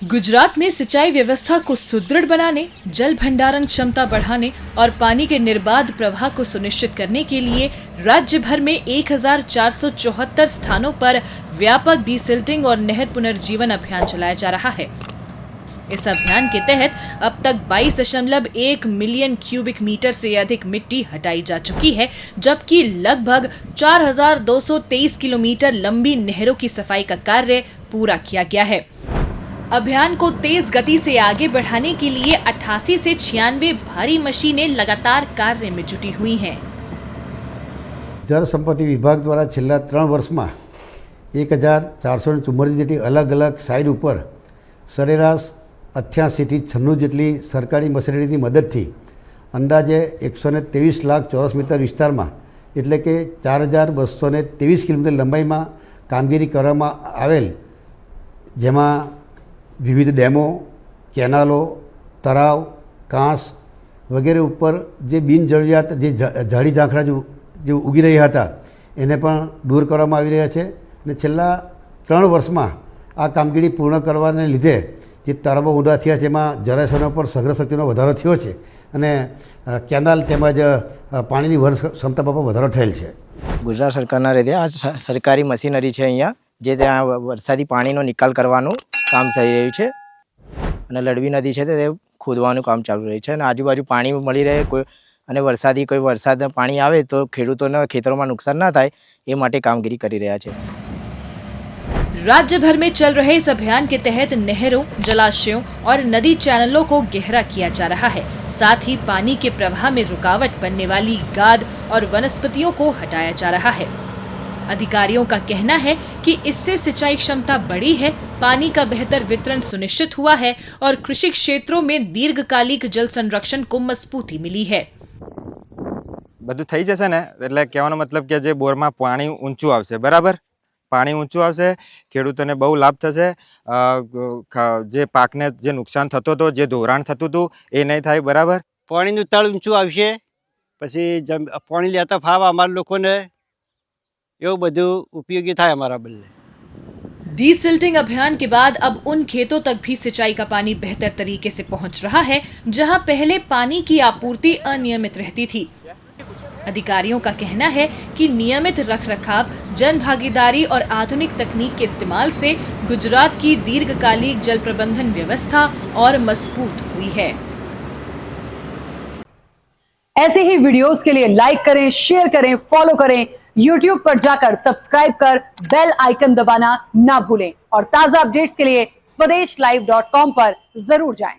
गुजरात में सिंचाई व्यवस्था को सुदृढ़ बनाने, जल भंडारण क्षमता बढ़ाने और पानी के निर्बाध प्रवाह को सुनिश्चित करने के लिए राज्य भर में 1474 स्थानों पर व्यापक डीसिल्टिंग और नहर पुनर्जीवन अभियान चलाया जा रहा है। इस अभियान के तहत अब तक 22.1 मिलियन क्यूबिक मीटर से अधिक मिट्टी हटाई जा चुकी है, जबकि लगभग 4223 किलोमीटर लंबी नहरों की सफाई का कार्य पूरा किया गया है। अभियान को तेज गति से आगे बढ़ाने के लिए 88 से 96 भारी मशीनें लगातार कार्य में जुटी हुई हैं। जल संपत्ति विभाग द्वारा छेल्ला 3 वर्ष में 1444 जेटली अलग अलग साइड पर सरेराश 88 થી 96 જેટલી સરકારી મશીનરીની મદદથી અંદાજે 123 લાખ ચોરસ મીટર વિસ્તારમાં એટલે કે 4223 કિલોમીટર લંબાઈમાં કામગીરી કરવામાં આવેલ, જેમાં વિવિધ ડેમો, કેનાલો, તળાવ, કાંસ વગેરે ઉપર જે બિનજરૂરિયાત જે ઝાડી ઝાંખરા જે ઉગી રહ્યા હતા એને પણ દૂર કરવામાં આવી રહ્યા છે અને છેલ્લા 3 વર્ષમાં આ કામગીરી પૂર્ણ કરવાને લીધે જે તળાવો ઊંડા થયા છે એમાં જળાશયોનો પર સંગ્રહ શક્તિનો વધારો થયો છે અને કેનાલ તેમજ પાણીની વહન ક્ષમતામાં પણ વધારો થયેલ છે। ગુજરાત સરકારના રીતે આ સરકારી મશીનરી છે અહીંયા જે ત્યાં વરસાદી પાણીનો નિકાલ કરવાનું કામ થઈ રહ્યું છે અને લડવી નદી છે તે ખોદવાનું કામ ચાલુ રહ્યું છે અને આજુબાજુ પાણી મળી રહે કોઈ અને કોઈ વરસાદ પાણી આવે તો ખેડૂતોના ખેતરોમાં નુકસાન ના થાય એ માટે કામગીરી કરી રહ્યા છે। राज्य भर में चल रहे इस अभियान के तहत नहरों, जलाशयों और नदी चैनलों को गहरा किया जा रहा है। साथ ही पानी के प्रवाह में रुकावट बनने वाली गाद और वनस्पतियों को हटाया जा रहा है। अधिकारियों का कहना है कि इससे सिंचाई क्षमता बढ़ी है, पानी का बेहतर वितरण सुनिश्चित हुआ है और कृषि क्षेत्रों में दीर्घकालिक जल संरक्षण को मजबूती मिली है। બધું થઈ જશે ને એટલે કહેવાનો મતલબ કે જે બોરમાં પાણી ઊંચું આવશે, બરાબર, પાણી ઊંચું આવશે, ખેડૂતોને બહુ લાભ થશે। જે પાકને જે નુકસાન થતો હતો, જે ધોરાણ થતું હતું એ નહીં થાય, બરાબર। પાણીનું તળ ઊંચું આવશે, પછી પાણી લેતા ફાવ અમારા લોકોને એવું બધું ઉપયોગી થાય અમારા બદલે। डीसिल्टिंग अभियान के बाद अब उन खेतों तक भी सिंचाई का पानी बेहतर तरीके से पहुंच रहा है जहां पहले पानी की आपूर्ति अनियमित रहती थी। अधिकारियों का कहना है कि नियमित रखरखाव, जन भागीदारी और आधुनिक तकनीक के इस्तेमाल से गुजरात की दीर्घकालिक जल प्रबंधन व्यवस्था और मजबूत हुई है। ऐसे ही वीडियोस के लिए लाइक करें, शेयर करें, फॉलो करें। YouTube पर जाकर सब्सक्राइब कर बेल आइकन दबाना ना भूलें और ताजा अपडेट्स के लिए swedeshlive.com पर जरूर जाएं।